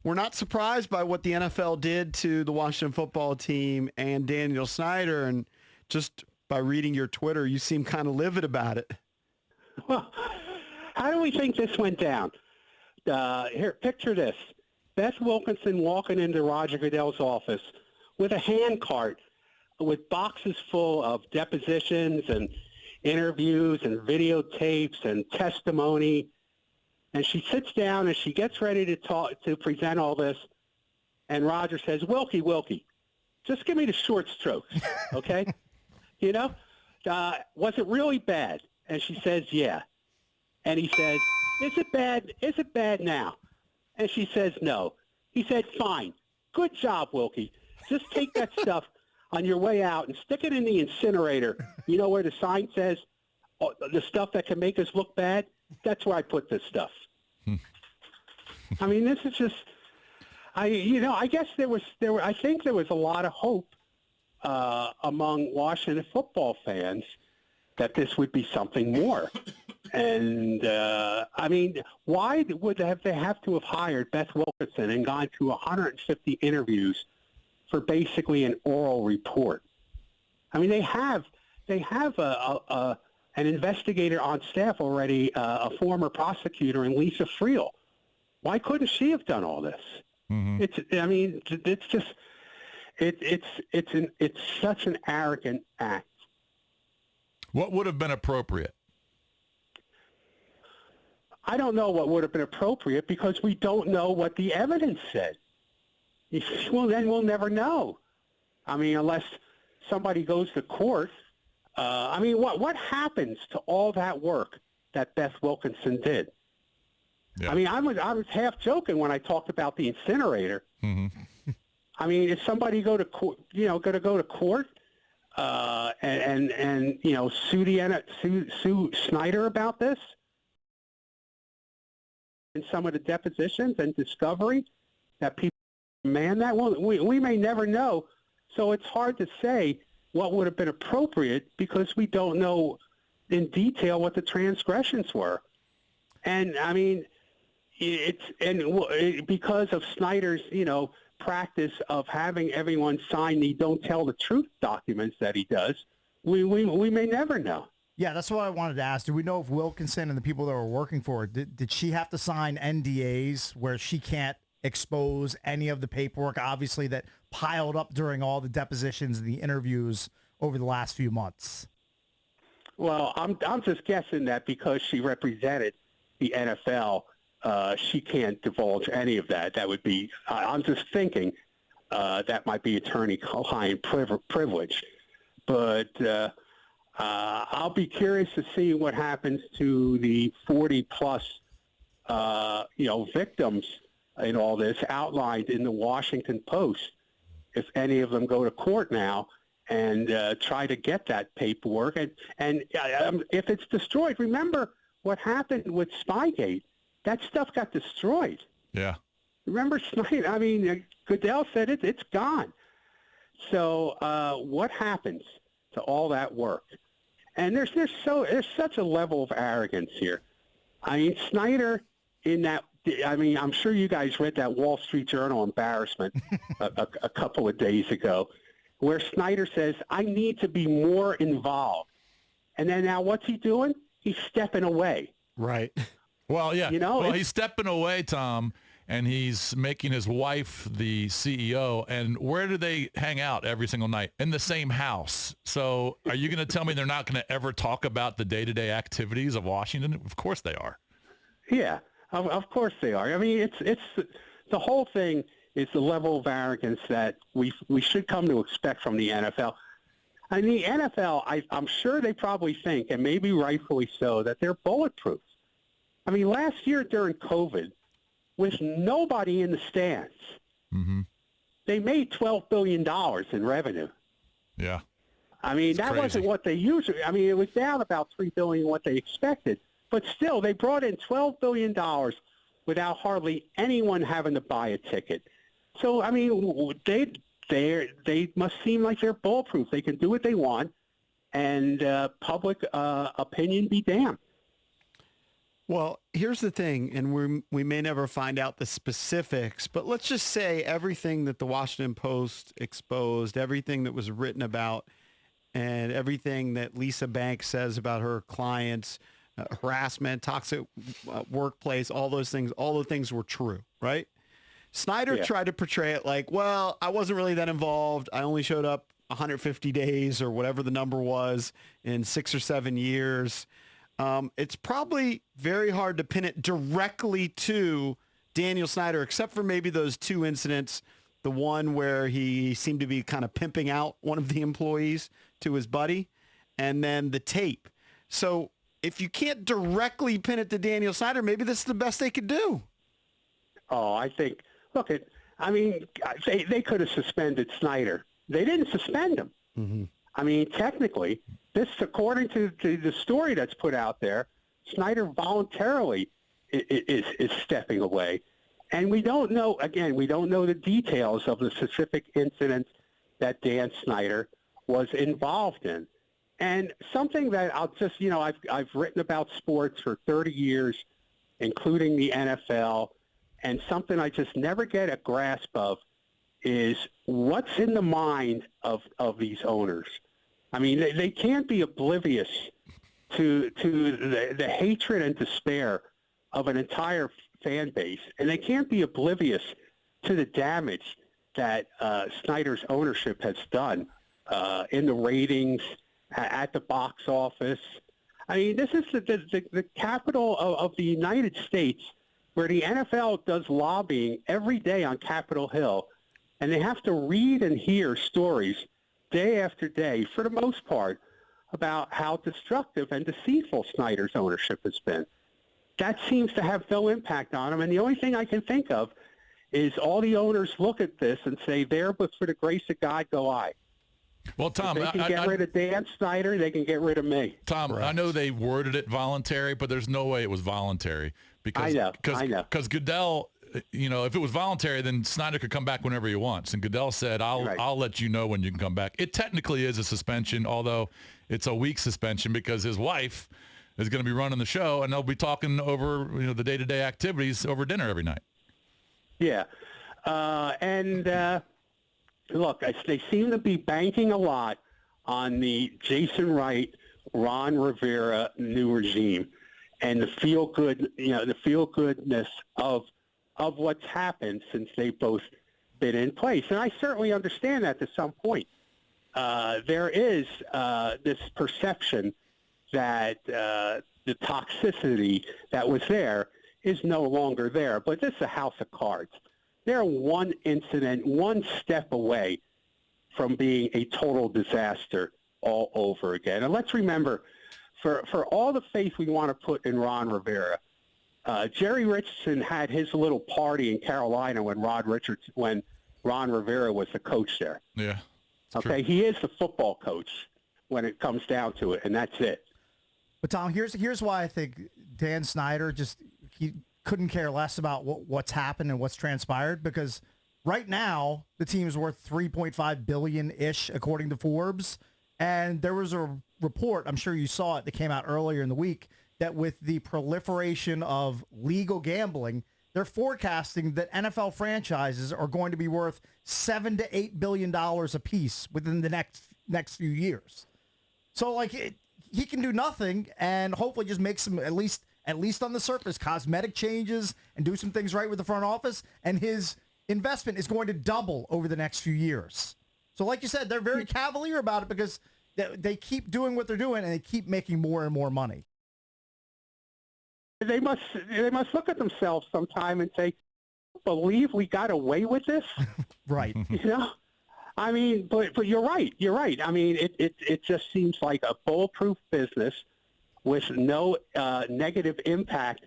we're not surprised by what the NFL did to the Washington football team and Daniel Snyder. And just by reading your Twitter, you seem kind of livid about it. Well, how do we think this went down? Here, picture this. Beth Wilkinson walking into Roger Goodell's office with a hand cart with boxes full of depositions and interviews and videotapes and testimony. And she sits down and she gets ready to present all this. And Roger says, Wilkie, just give me the short strokes, okay? Was it really bad? And she says, yeah. And he says, is it bad? Is it bad now? And she says, no. He said, fine. Good job, Wilkie. Just take that stuff on your way out and stick it in the incinerator. You know where the sign says, oh, the stuff that can make us look bad? That's where I put this stuff. I mean, this is just, I guess I think there was a lot of hope among Washington football fans that this would be something more. And, I mean, why would they have to have hired Beth Wilkinson and gone through 150 interviews for basically an oral report? I mean, they have an investigator on staff already, a former prosecutor, and Lisa Friel. Why couldn't she have done all this? Mm-hmm. It's such an arrogant act. What would have been appropriate? I don't know what would have been appropriate because we don't know what the evidence said. Well, then we'll never know. I mean, unless somebody goes to court. I mean, what happens to all that work that Beth Wilkinson did? Yeah. I mean, I was half joking when I talked about the incinerator. Mm-hmm. I mean, is somebody going to go to court and sue Snyder about this? And some of the depositions and discovery that people that we may never know. So it's hard to say what would have been appropriate because we don't know in detail what the transgressions were. And I mean, because of Snyder's, practice of having everyone sign the "Don't Tell the Truth" documents that he does, we may never know. Yeah, that's what I wanted to ask. Do we know if Wilkinson and the people that were working for her, did she have to sign NDAs where she can't expose any of the paperwork, obviously, that piled up during all the depositions and the interviews over the last few months? Well, I'm just guessing that because she represented the NFL, she can't divulge any of that. That would be, I'm just thinking that might be attorney-client privilege. But I'll be curious to see what happens to the 40-plus, victims in all this outlined in the Washington Post. If any of them go to court now and try to get that paperwork, and if it's destroyed, remember what happened with Spygate. That stuff got destroyed. Yeah. Remember Snyder? I mean, Goodell said it's gone. So what happens to all that work? And there's such a level of arrogance here. I mean, Snyder I'm sure you guys read that Wall Street Journal embarrassment a couple of days ago, where Snyder says, I need to be more involved. And then now what's he doing? He's stepping away. Right. Well, yeah. Well, he's stepping away, Tom, and he's making his wife the CEO. And where do they hang out every single night? In the same house. So are you going to tell me they're not going to ever talk about the day-to-day activities of Washington? Of course they are. Yeah, of course they are. I mean, it's the whole thing is the level of arrogance that we should come to expect from the NFL. And the NFL, I'm sure they probably think, and maybe rightfully so, that they're bulletproof. I mean, last year during COVID, with nobody in the stands, mm-hmm. they made $12 billion in revenue. Yeah. I mean, that crazy. wasn't what they usually – I mean, it was down about $3 billion what they expected. But still, they brought in $12 billion without hardly anyone having to buy a ticket. So, I mean, they must seem like they're bulletproof. They can do what they want, and public opinion be damned. Well, here's the thing, and we may never find out the specifics, but let's just say everything that the Washington Post exposed, everything that was written about, and everything that Lisa Banks says about her clients, harassment, toxic workplace, all the things were true, right? Snyder tried to portray it like, well, I wasn't really that involved. I only showed up 150 days or whatever the number was in 6 or 7 years. It's probably very hard to pin it directly to Daniel Snyder, except for maybe those 2 incidents, the one where he seemed to be kind of pimping out one of the employees to his buddy, and then the tape. So if you can't directly pin it to Daniel Snyder, maybe this is the best they could do. Oh, I think, look, they could have suspended Snyder. They didn't suspend him. Mm-hmm. I mean, technically, this, according to the story that's put out there, Snyder voluntarily is stepping away. And we don't know, again, we don't know the details of the specific incidents that Dan Snyder was involved in. And something that I'll just, I've written about sports for 30 years, including the NFL, and something I just never get a grasp of is what's in the mind of these owners. I mean, they can't be oblivious to the hatred and despair of an entire fan base, and they can't be oblivious to the damage that Snyder's ownership has done in the ratings, at the box office. I mean, this is the capital of the United States, where the NFL does lobbying every day on Capitol Hill, and they have to read and hear stories day after day, for the most part, about how destructive and deceitful Snyder's ownership has been. That seems to have no impact on him, and the only thing I can think of is all the owners look at this and say, there, but for the grace of God go I. Well, Thom, if they can get rid of Dan Snyder, they can get rid of me. Thom, I know they worded it voluntary, but there's no way it was voluntary. Because, I know. Because Goodell, if it was voluntary, then Snyder could come back whenever he wants. And Goodell said, I'll let you know when you can come back. It technically is a suspension, although it's a week suspension because his wife is going to be running the show, and they'll be talking over the day-to-day activities over dinner every night. Yeah. Look, they seem to be banking a lot on the Jason Wright, Ron Rivera new regime, and the feel-goodness of what's happened since they've both been in place. And I certainly understand that to some point. There is this perception that the toxicity that was there is no longer there. But this is a house of cards. They're one incident, one step away from being a total disaster all over again. And let's remember, for all the faith we want to put in Ron Rivera, Jerry Richardson had his little party in Carolina when Ron Rivera was the coach there. Yeah. Okay, he is the football coach when it comes down to it, and that's it. But Thom, here's why I think Dan Snyder he couldn't care less about what's happened and what's transpired, because right now the team is worth $3.5 billion-ish according to Forbes, and there was a report, I'm sure you saw it, that came out earlier in the week, that with the proliferation of legal gambling, they're forecasting that NFL franchises are going to be worth $7 to $8 billion a piece within the next few years. So he can do nothing and hopefully just make some, at least on the surface, cosmetic changes and do some things right with the front office, and his investment is going to double over the next few years. So like you said, they're very cavalier about it because they keep doing what they're doing and they keep making more and more money. They must look at themselves sometime and say, believe we got away with this? Right. I mean, but you're right. You're right. I mean, it just seems like a bulletproof business with no negative impact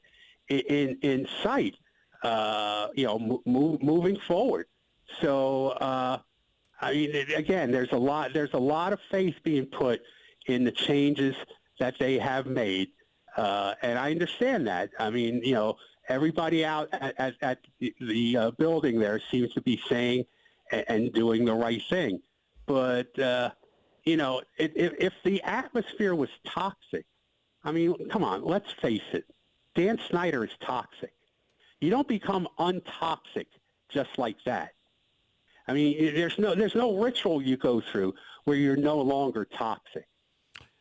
in sight, moving forward. So, I mean, again, there's a lot of faith being put in the changes that they have made. And I understand that. I mean, everybody out at the building there seems to be saying and doing the right thing. But, if the atmosphere was toxic, I mean, come on, let's face it. Dan Snyder is toxic. You don't become untoxic just like that. I mean, there's no ritual you go through where you're no longer toxic.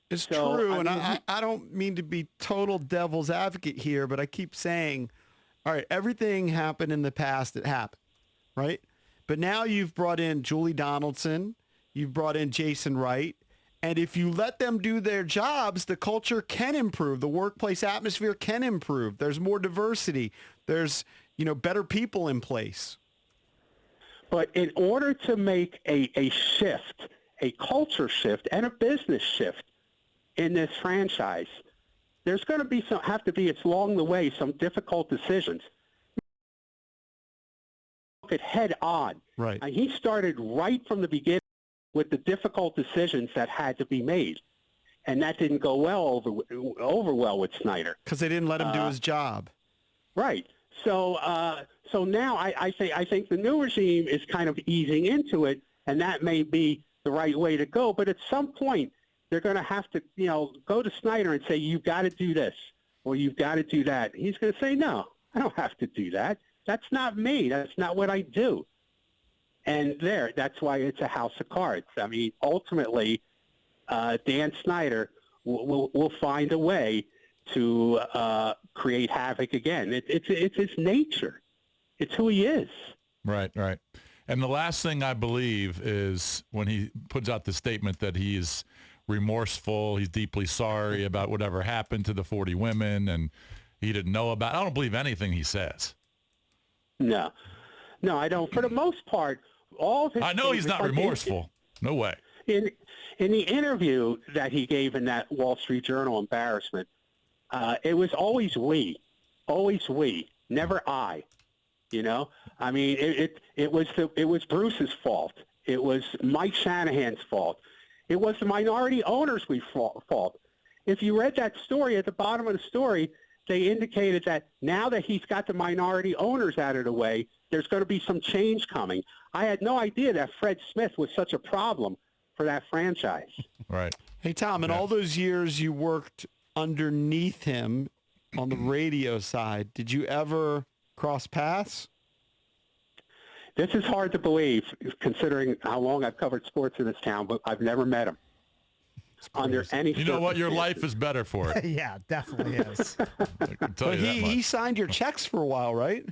It's So, true, I and mean, I don't mean to be total devil's advocate here, but I keep saying, all right, everything happened in the past that happened, right? But now you've brought in Julie Donaldson, you've brought in Jason Wright, and if you let them do their jobs, the culture can improve. The workplace atmosphere can improve. There's more diversity. There's, better people in place. But in order to make a shift, a culture shift and a business shift in this franchise, there's going to have to be along the way some difficult decisions. Look at head on. Right. And he started right from the beginning with the difficult decisions that had to be made, and that didn't go over well with Snyder Because they didn't let him do his job. Right. So now I think the new regime is kind of easing into it, and that may be the right way to go. But at some point, they're going to have to, go to Snyder and say, you've got to do this or you've got to do that. He's going to say, no, I don't have to do that. That's not me. That's not what I do. And that's why it's a house of cards. I mean, ultimately, Dan Snyder will find a way to create havoc again. It's his nature. It's who he is. Right. And the last thing I believe is when he puts out the statement that he is remorseful, he's deeply sorry about whatever happened to the 40 women, and he didn't know about. I don't believe anything he says. No, I don't. For the most part, all of his. I know he's not remorseful. No way. In the interview that he gave in that Wall Street Journal embarrassment, it was always we, never I. I mean, it was Bruce's fault. It was Mike Shanahan's fault. It was the minority owners' fault. If you read that story, at the bottom of the story, they indicated that now that he's got the minority owners out of the way, there's going to be some change coming. I had no idea that Fred Smith was such a problem for that franchise. Right. Hey, Tom, in all those years you worked underneath him on the radio side, did you ever cross paths? This is hard to believe, considering how long I've covered sports in this town, but I've never met him under any. You know what? Your life is better for it. Yeah, definitely is. I can tell But you that much. he signed your checks for a while, right?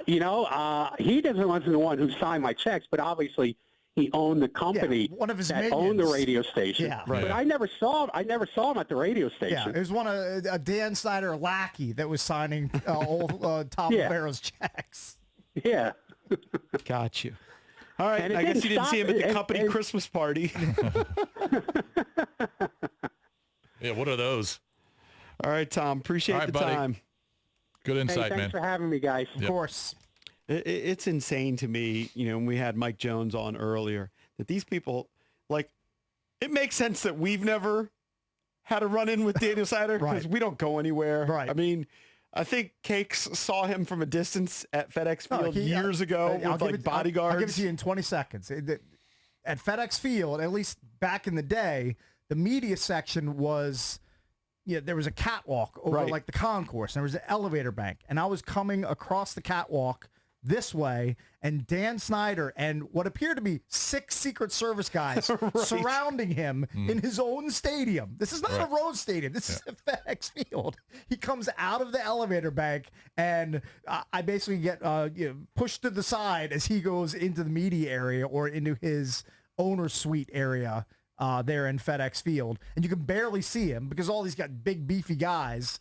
He wasn't the one who signed my checks, but obviously he owned the company one of his that minions. owned the radio station. Yeah. Right. But I never saw him at the radio station. Yeah, it was one of a Dan Snyder lackey that was signing old Thom Yeah. Loverro's checks. Yeah. Got you. All right. And it I guess didn't you didn't see him at the stop- company and- Christmas party. Yeah, what are those? All right, Tom. Appreciate All right, the buddy. time. Good Hey, insight, thanks man. for having me, guys. Of course. It's insane to me, when we had Mike Jones on earlier, that these people, it makes sense that we've never had a run-in with Daniel Snyder because Right. we don't go anywhere. Right. I mean, I think Cakes saw him from a distance at FedEx No, Field he- years ago I'll with give it- bodyguards. I'll give it to you in 20 seconds. At FedEx Field, at least back in the day, the media section was, there was a catwalk over Right. the concourse, and there was an elevator bank, and I was coming across the catwalk this way, and Dan Snyder and what appeared to be 6 Secret Service guys surrounding him in his own stadium. This is not a road stadium. This is a FedEx Field. He comes out of the elevator bank, and I basically get pushed to the side as he goes into the media area or into his owner suite area there in FedEx Field. And you can barely see him because all these got big, beefy guys,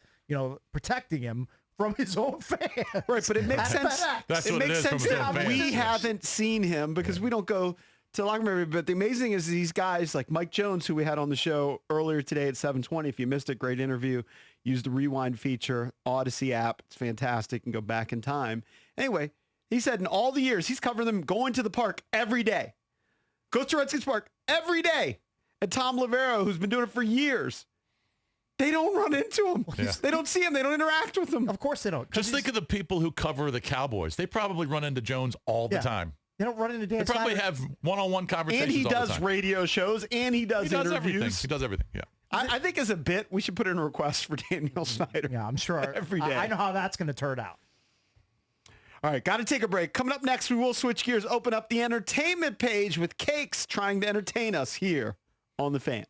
protecting him from his own fans. Right, but it makes sense. That's It what it makes is from sense his own that fans, we yes. haven't seen him because we don't go to locker room. But the amazing thing is these guys like Mike Jones, who we had on the show earlier today at 7:20. If you missed it, great interview. Use the rewind feature, Odyssey app. It's fantastic. And go back in time. Anyway, he said in all the years he's covered them going to the park every day. Goes to Redskins Park every day. And Thom Loverro, who's been doing it for years. They don't run into him. Yeah. They don't see him. They don't interact with him. Of course they don't. 'Cause Just think of the people who cover the Cowboys. They probably run into Jones all the Yeah. time. they don't run into Dan They probably Snyder. have one-on-one conversations And he all the does time. radio shows, and he does He does interviews. everything. He does everything, yeah. I think as a bit, we should put in a request for Daniel Snyder. Yeah, I'm sure. Every day. I know how that's going to turn out. All right, got to take a break. Coming up next, we will switch gears, open up the entertainment page with Cakes trying to entertain us here on The Fan.